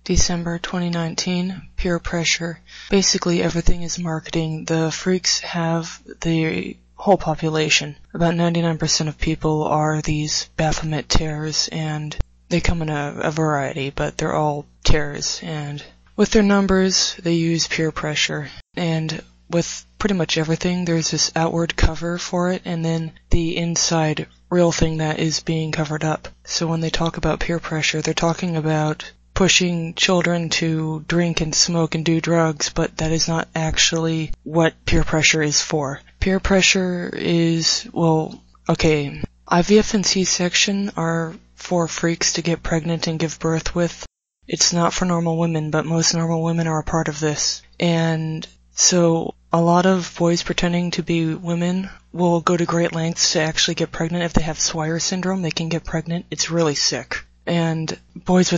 December 2019, peer pressure. Basically everything is marketing. The freaks have the whole population. About 99% of people are these Baphomet terrors, and they come in a variety, but they're all terrors. And with their numbers, they use peer pressure. And with pretty much everything, there's this outward cover for it, and then the inside real thing that is being covered up. So when they talk about peer pressure, they're talking about pushing children to drink and smoke and do drugs, but that is not actually what peer pressure is for. Peer pressure is, IVF and C-section are for freaks to get pregnant and give birth with. It's not for normal women, but most normal women are a part of this. And so a lot of boys pretending to be women will go to great lengths to actually get pregnant. If they have Swyer syndrome, they can get pregnant. It's really sick. And boys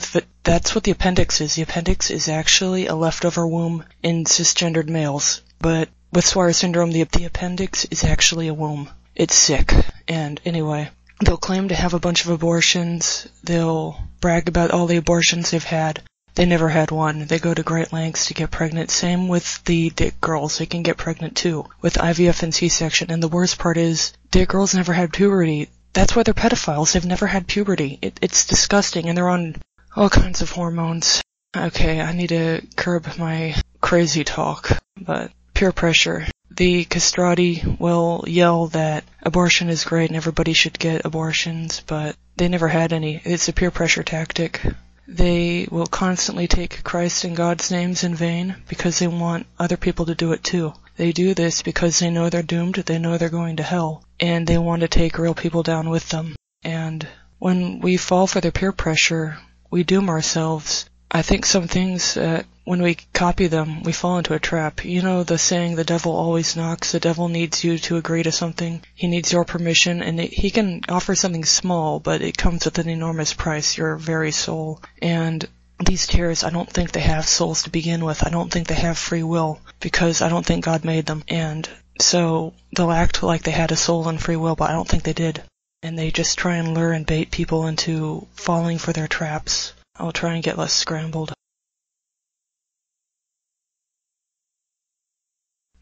that's what the appendix is. The appendix is actually a leftover womb in cisgendered males. But with Swyer syndrome, the appendix is actually a womb. It's sick. And anyway, they'll claim to have a bunch of abortions. They'll brag about all the abortions they've had. They never had one. They go to great lengths to get pregnant. Same with the dick girls. They can get pregnant too with IVF and C-section. And the worst part is, dick girls never had puberty. That's why they're pedophiles. They've never had puberty. It's disgusting, and they're on all kinds of hormones. Okay, I need to curb my crazy talk, but peer pressure. The castrati will yell that abortion is great and everybody should get abortions, but they never had any. It's a peer pressure tactic. They will constantly take Christ and God's names in vain because they want other people to do it too. They do this because they know they're doomed, they know they're going to hell, and they want to take real people down with them. And when we fall for their peer pressure, we doom ourselves. I think some things, when we copy them, we fall into a trap. You know the saying, the devil always knocks. The devil needs you to agree to something. He needs your permission, and he can offer something small, but it comes with an enormous price, your very soul. And these terrorists, I don't think they have souls to begin with. I don't think they have free will, because I don't think God made them. And so they'll act like they had a soul and free will, but I don't think they did. And they just try and lure and bait people into falling for their traps. I'll try and get less scrambled.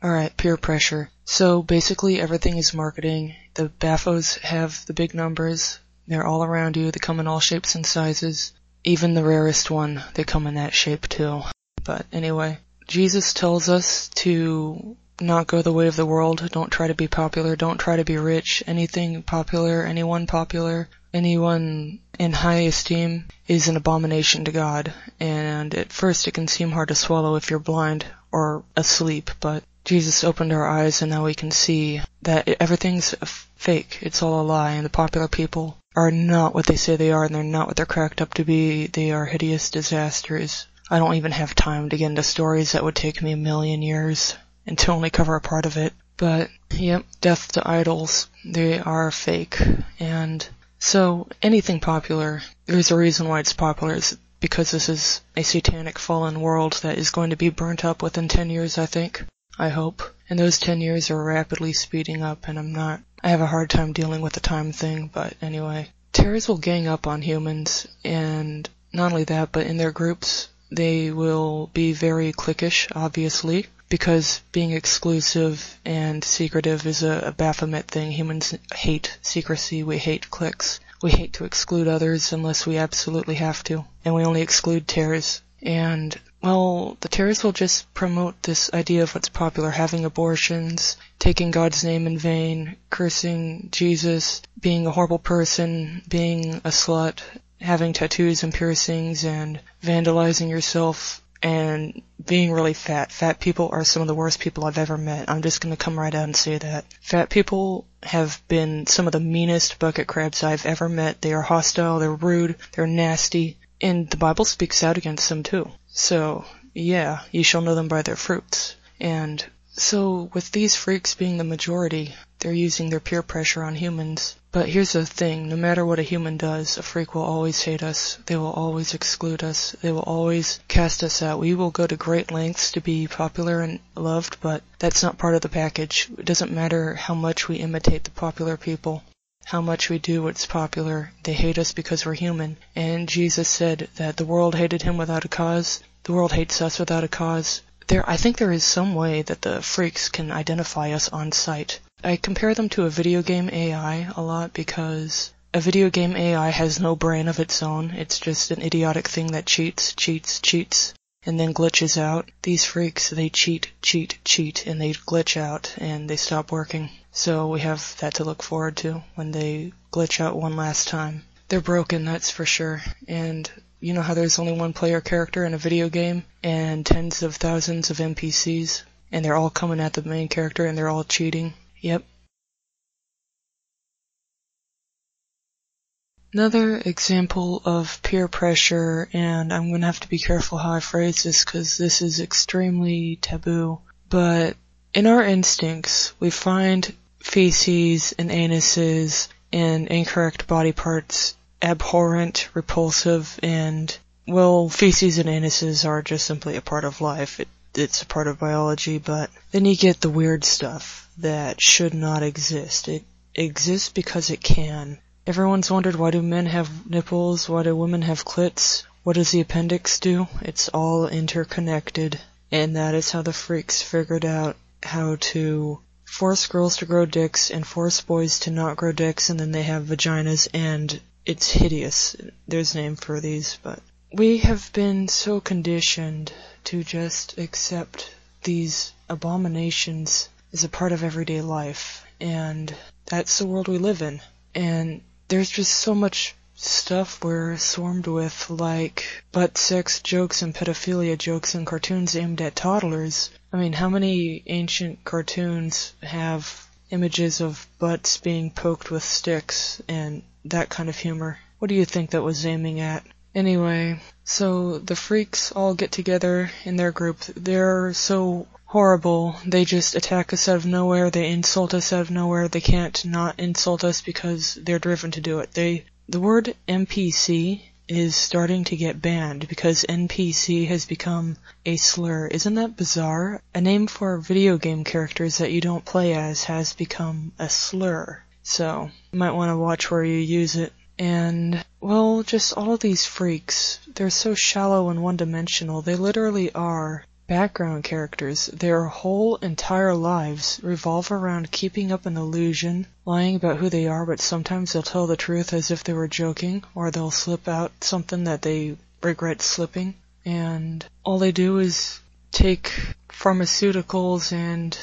Alright, peer pressure. So basically everything is marketing. The Baphos have the big numbers. They're all around you. They come in all shapes and sizes. Even the rarest one, they come in that shape too. But anyway, Jesus tells us to not go the way of the world. Don't try to be popular. Don't try to be rich. Anything popular, anyone in high esteem is an abomination to God. And at first it can seem hard to swallow if you're blind or asleep, but Jesus opened our eyes, and now we can see that everything's fake. It's all a lie, and the popular people are not what they say they are, and they're not what they're cracked up to be. They are hideous disasters. I don't even have time to get into stories that would take me 1,000,000 years and to only cover a part of it. But, yep, death to idols. They are fake. And so, anything popular, there's a reason why it's popular. It's because this is a satanic fallen world that is going to be burnt up within 10 years, I think. I hope. And those 10 years are rapidly speeding up, and I have a hard time dealing with the time thing, but anyway. Terrorists will gang up on humans, and not only that, but in their groups, they will be very cliquish, obviously, because being exclusive and secretive is a Baphomet thing. Humans hate secrecy, we hate cliques. We hate to exclude others unless we absolutely have to, and we only exclude terrorists. And well, the terrorists will just promote this idea of what's popular, having abortions, taking God's name in vain, cursing Jesus, being a horrible person, being a slut, having tattoos and piercings, and vandalizing yourself, and being really fat. Fat people are some of the worst people I've ever met. I'm just going to come right out and say that. Fat people have been some of the meanest bucket crabs I've ever met. They are hostile, they're rude, they're nasty, and the Bible speaks out against them too. So, yeah, you shall know them by their fruits. And so, with these freaks being the majority, they're using their peer pressure on humans. But here's the thing, no matter what a human does, a freak will always hate us. They will always exclude us. They will always cast us out. We will go to great lengths to be popular and loved, but that's not part of the package. It doesn't matter how much we imitate the popular people. how much we do what's popular. They hate us because we're human. And Jesus said that the world hated him without a cause. The world hates us without a cause. I think there is some way that the freaks can identify us on sight. I compare them to a video game AI a lot because a video game AI has no brain of its own. It's just an idiotic thing that cheats, and then glitches out. These freaks, they cheat, and they glitch out, and they stop working. So we have that to look forward to when they glitch out one last time. They're broken, that's for sure. And you know how there's only one player character in a video game and tens of thousands of NPCs, and they're all coming at the main character and they're all cheating? Yep. Another example of peer pressure, and I'm going to have to be careful how I phrase this because this is extremely taboo, but in our instincts, we find feces and anuses and incorrect body parts abhorrent, repulsive, and, well, feces and anuses are just simply a part of life. It's a part of biology, but then you get the weird stuff that should not exist. It exists because it can. Everyone's wondered, why do men have nipples? Why do women have clits? What does the appendix do? It's all interconnected, and that is how the freaks figured out how to force girls to grow dicks and force boys to not grow dicks, and then they have vaginas, and it's hideous. There's a name for these, but we have been so conditioned to just accept these abominations as a part of everyday life, and that's the world we live in. And there's just so much stuff we're swarmed with, like butt sex jokes and pedophilia jokes in cartoons aimed at toddlers. I mean, how many ancient cartoons have images of butts being poked with sticks and that kind of humor? What do you think that was aiming at? Anyway, so the freaks all get together in their group. They're so horrible. They just attack us out of nowhere. They insult us out of nowhere. They can't not insult us because they're driven to do it. The word NPC is starting to get banned because NPC has become a slur. Isn't that bizarre? A name for video game characters that you don't play as has become a slur. So, you might want to watch where you use it. And, well, just all of these freaks, they're so shallow and one-dimensional. They literally are background characters. Their whole entire lives revolve around keeping up an illusion, lying about who they are, but sometimes they'll tell the truth as if they were joking, or they'll slip out something that they regret slipping. And all they do is take pharmaceuticals and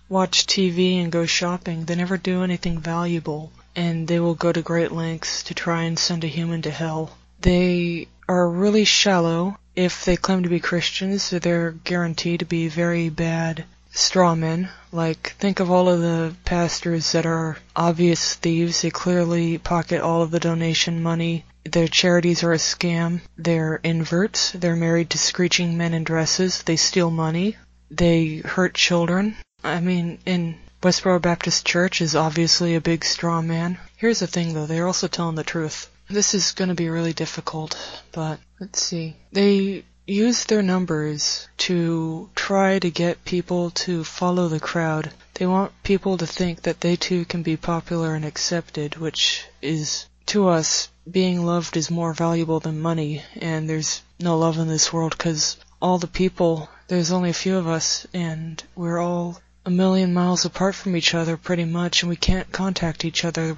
watch TV and go shopping. They never do anything valuable, and they will go to great lengths to try and send a human to hell. They are really shallow. If they claim to be Christians, they're guaranteed to be very bad straw men. Like, think of all of the pastors that are obvious thieves. They clearly pocket all of the donation money. Their charities are a scam. They're inverts. They're married to screeching men in dresses. They steal money. They hurt children. I mean, in Westboro Baptist Church is obviously a big straw man. Here's the thing, though. They're also telling the truth. This is going to be really difficult, but let's see. They use their numbers to try to get people to follow the crowd. They want people to think that they too can be popular and accepted, which is, to us, being loved is more valuable than money, and there's no love in this world because all the people, there's only a few of us, and we're all a million miles apart from each other pretty much, and we can't contact each other.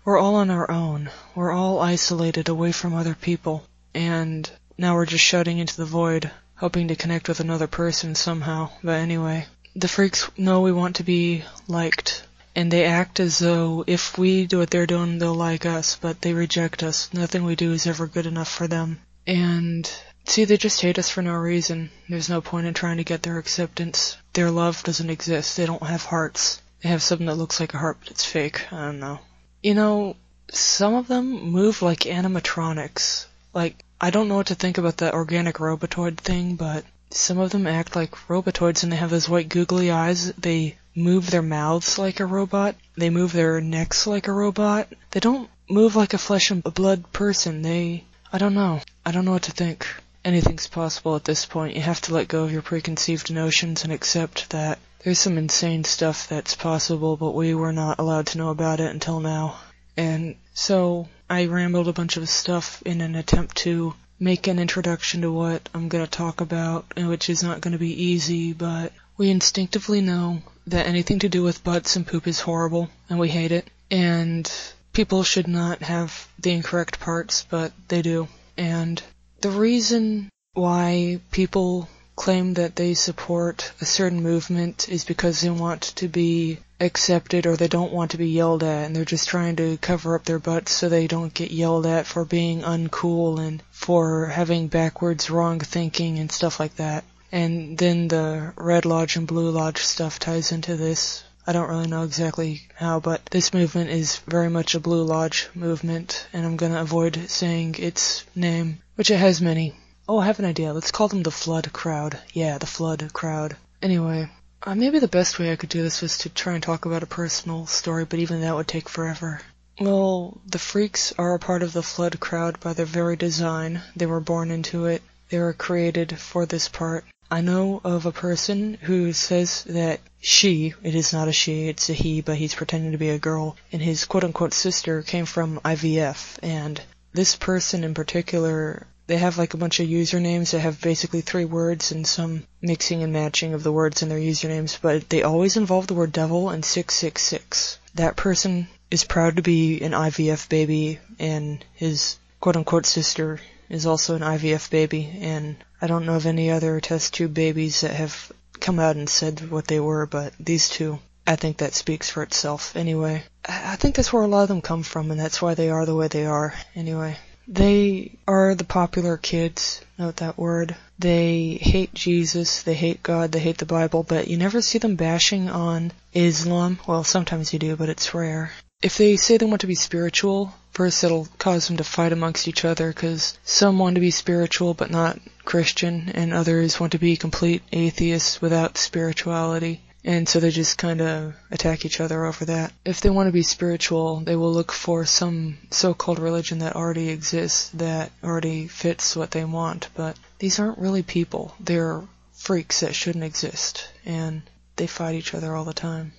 We're all on our own. We're all isolated away from other people. And now we're just shouting into the void, hoping to connect with another person somehow. But anyway, the freaks know we want to be liked. And they act as though if we do what they're doing, they'll like us. But they reject us. Nothing we do is ever good enough for them. And see, they just hate us for no reason. There's no point in trying to get their acceptance. Their love doesn't exist. They don't have hearts. They have something that looks like a heart, but it's fake. I don't know. You know, some of them move like animatronics. Like, I don't know what to think about that organic robotoid thing, but some of them act like robotoids and they have those white googly eyes. They move their mouths like a robot. They move their necks like a robot. They don't move like a flesh and blood person. I don't know. I don't know what to think. Anything's possible at this point. You have to let go of your preconceived notions and accept that there's some insane stuff that's possible, but we were not allowed to know about it until now. And so I rambled a bunch of stuff in an attempt to make an introduction to what I'm going to talk about, which is not going to be easy, but we instinctively know that anything to do with butts and poop is horrible, and we hate it. And people should not have the incorrect parts, but they do. And the reason why people claim that they support a certain movement is because they want to be accepted or they don't want to be yelled at, and they're just trying to cover up their butts so they don't get yelled at for being uncool and for having backwards wrong thinking and stuff like that. And then the Red Lodge and Blue Lodge stuff ties into this. I don't really know exactly how, but this movement is very much a Blue Lodge movement, and I'm gonna avoid saying its name, which it has many. Oh, I have an idea. Let's call them the Flood Crowd. Yeah, the Flood Crowd. Anyway, maybe the best way I could do this was to try and talk about a personal story, but even that would take forever. Well, the freaks are a part of the Flood Crowd by their very design. They were born into it. They were created for this part. I know of a person who says that it is not a she, it's a he, but he's pretending to be a girl, and his quote-unquote sister came from IVF, and this person in particular, they have like a bunch of usernames that have basically 3 words and some mixing and matching of the words in their usernames, but they always involve the word devil and 666. That person is proud to be an IVF baby, and his quote-unquote sister is also an IVF baby, and I don't know of any other test tube babies that have come out and said what they were, but these two, I think that speaks for itself. Anyway, I think that's where a lot of them come from, and that's why they are the way they are. Anyway, they are the popular kids, note that word. They hate Jesus, they hate God, they hate the Bible, but you never see them bashing on Islam. Well, sometimes you do, but it's rare. If they say they want to be spiritual, first it'll cause them to fight amongst each other, because some want to be spiritual but not Christian, and others want to be complete atheists without spirituality, and so they just kind of attack each other over that. If they want to be spiritual, they will look for some so-called religion that already exists, that already fits what they want, but these aren't really people. They're freaks that shouldn't exist, and they fight each other all the time.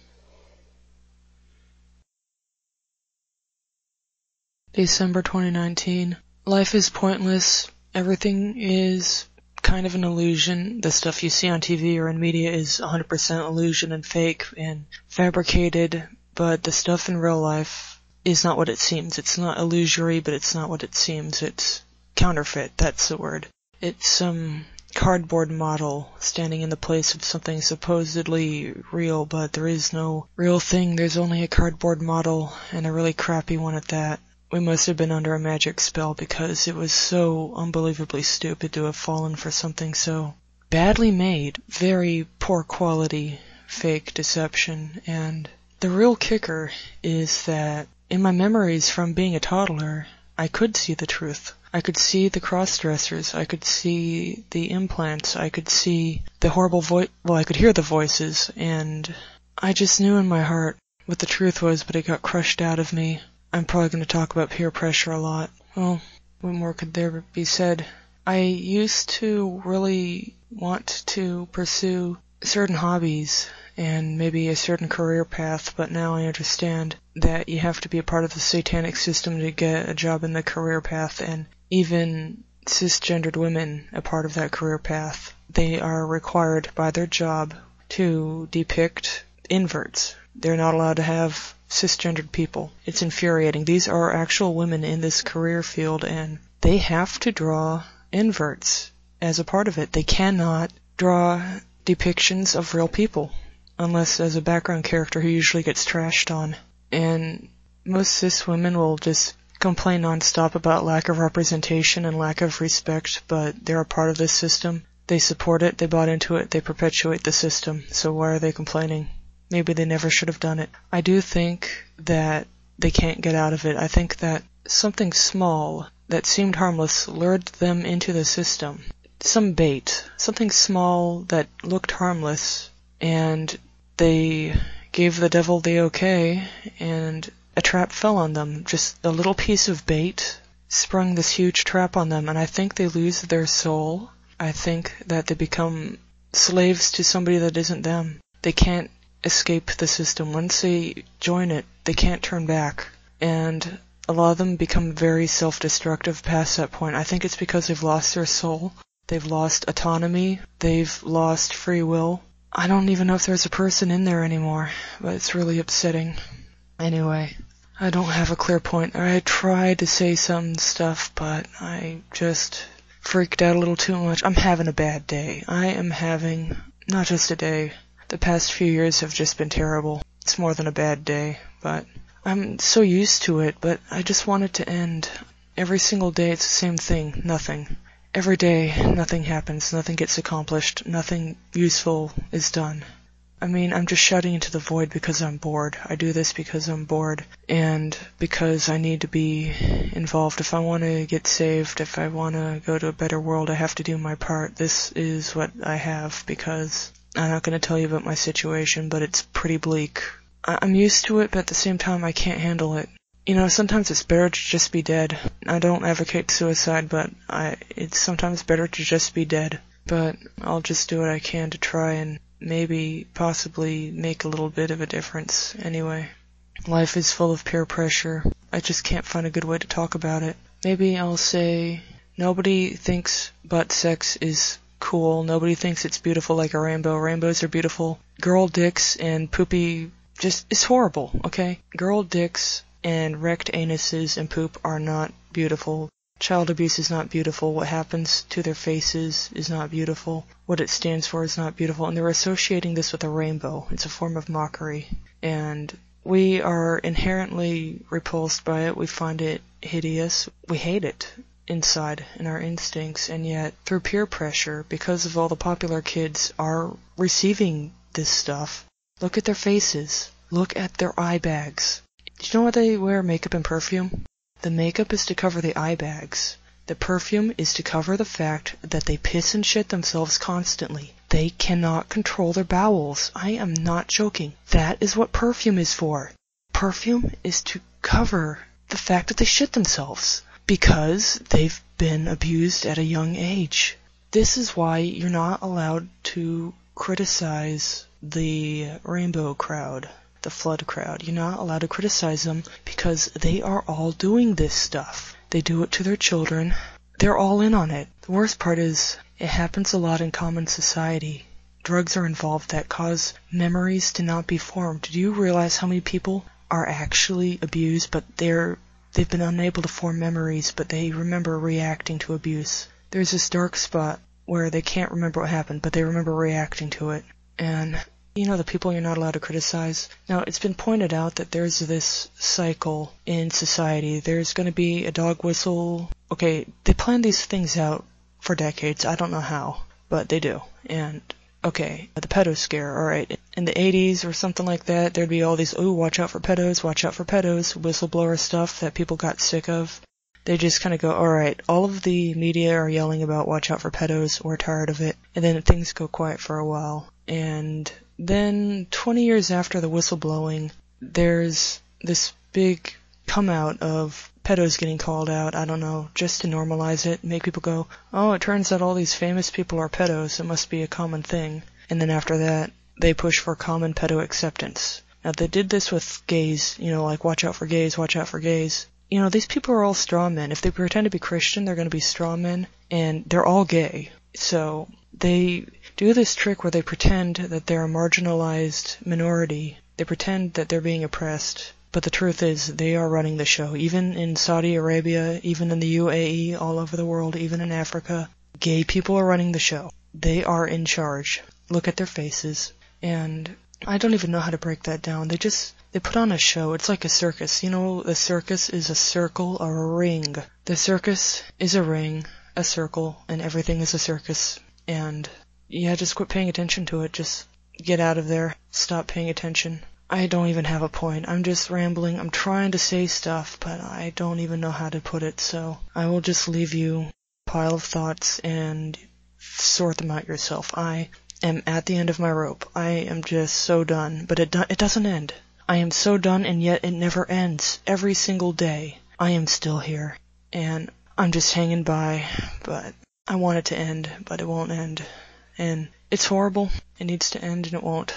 December 2019. Life is pointless. Everything is kind of an illusion. The stuff you see on TV or in media is 100% illusion and fake and fabricated, but the stuff in real life is not what it seems. It's not illusory, but it's not what it seems. It's counterfeit, that's the word. It's some cardboard model standing in the place of something supposedly real, but there is no real thing. There's only a cardboard model, and a really crappy one at that. We must have been under a magic spell because it was so unbelievably stupid to have fallen for something so badly made, very poor quality fake deception. And the real kicker is that in my memories from being a toddler, I could see the truth. I could see the cross-dressers, I could see the implants, I could see the horrible I could hear the voices, and I just knew in my heart what the truth was, but it got crushed out of me. I'm probably going to talk about peer pressure a lot. Well, what more could there be said? I used to really want to pursue certain hobbies and maybe a certain career path, but now I understand that you have to be a part of the satanic system to get a job in the career path, and even cisgendered women a part of that career path. They are required by their job to depict inverts. They're not allowed to have cisgendered people. It's infuriating. These are actual women in this career field, and they have to draw inverts as a part of it. They cannot draw depictions of real people unless as a background character who usually gets trashed on. And most cis women will just complain nonstop about lack of representation and lack of respect, but they're a part of this system. They support it, they bought into it, they perpetuate the system, so why are they complaining? Maybe they never should have done it. I do think that they can't get out of it. I think that something small that seemed harmless lured them into the system. Some bait, something small that looked harmless, and they gave the devil the okay, and a trap fell on them. Just a little piece of bait sprung this huge trap on them, and I think they lose their soul. I think that they become slaves to somebody that isn't them. They can't escape the system. Once they join it, they can't turn back. and a lot of them become very self-destructive past that point. I think it's because they've lost their soul, they've lost autonomy, they've lost free will. I don't even know if there's a person in there anymore, but it's really upsetting. Anyway, I don't have a clear point. I tried to say some stuff, but I just freaked out a little too much. I'm having a bad day. I am having not just a day. The past few years have just been terrible. It's more than a bad day, but I'm so used to it, but I just want it to end. Every single day it's the same thing. Nothing. Every day, nothing happens, nothing gets accomplished, nothing useful is done. I mean, I'm just shouting into the void because I'm bored. I do this because I'm bored, and because I need to be involved. If I want to get saved, if I want to go to a better world, I have to do my part. This is what I have, because I'm not going to tell you about my situation, but it's pretty bleak. I'm used to it, but at the same time, I can't handle it. You know, sometimes it's better to just be dead. I don't advocate suicide, but it's sometimes better to just be dead. But I'll just do what I can to try and maybe, possibly make a little bit of a difference. Anyway, life is full of peer pressure. I just can't find a good way to talk about it. Maybe I'll say, nobody thinks butt sex is cool. Nobody thinks it's beautiful like a rainbow. Rainbows are beautiful. Girl dicks and poopy just is horrible, okay? Girl dicks and wrecked anuses and poop are not beautiful. Child abuse is not beautiful. What happens to their faces is not beautiful. What it stands for is not beautiful. And they're associating this with a rainbow. It's a form of mockery. And we are inherently repulsed by it. We find it hideous. We hate it inside in our instincts. And yet, through peer pressure, because of all the popular kids are receiving this stuff, look at their faces. Look at their eye bags. Do you know why they wear makeup and perfume? The makeup is to cover the eye bags. The perfume is to cover the fact that they piss and shit themselves constantly. They cannot control their bowels. I am not joking. That is what perfume is for. Perfume is to cover the fact that they shit themselves because they've been abused at a young age. This is why you're not allowed to criticize the rainbow crowd. The flood crowd. You're not allowed to criticize them because they are all doing this stuff. They do it to their children. They're all in on it. The worst part is, it happens a lot in common society. Drugs are involved that cause memories to not be formed. Do you realize how many people are actually abused, but they've been unable to form memories, but they remember reacting to abuse? There's this dark spot where they can't remember what happened, but they remember reacting to it. And you know, the people you're not allowed to criticize. Now, it's been pointed out that there's this cycle in society. There's going to be a dog whistle. Okay, they plan these things out for decades. I don't know how, but they do. And, okay, the pedo scare, alright. In the 80s or something like that, there'd be all these, oh, watch out for pedos, whistleblower stuff that people got sick of. They just kind of go, alright, all of the media are yelling about watch out for pedos, we're tired of it. And then things go quiet for a while. And then 20 years after the whistleblowing, there's this big come out of pedos getting called out, I don't know, just to normalize it, make people go, oh, it turns out all these famous people are pedos, it must be a common thing. And then after that, they push for common pedo acceptance. Now, they did this with gays, you know, like watch out for gays, watch out for gays. You know, these people are all straw men. If they pretend to be Christian, they're going to be straw men, and they're all gay. So they do this trick where they pretend that they're a marginalized minority. They pretend that they're being oppressed. But the truth is, they are running the show. Even in Saudi Arabia, even in the UAE, all over the world, even in Africa, gay people are running the show. They are in charge. Look at their faces. And I don't even know how to break that down. They put on a show. It's like a circus. You know, the circus is a circle or a ring. The circus is a ring, a circle, and everything is a circus. And yeah, just quit paying attention to it. Just get out of there. Stop paying attention. I don't even have a point. I'm just rambling. I'm trying to say stuff, but I don't even know how to put it. So I will just leave you a pile of thoughts and sort them out yourself. I am at the end of my rope. I am just so done. But it doesn't end. I am so done, and yet it never ends. Every single day, I am still here. And I'm just hanging by, but I want it to end, but it won't end. And it's horrible. It needs to end, and it won't.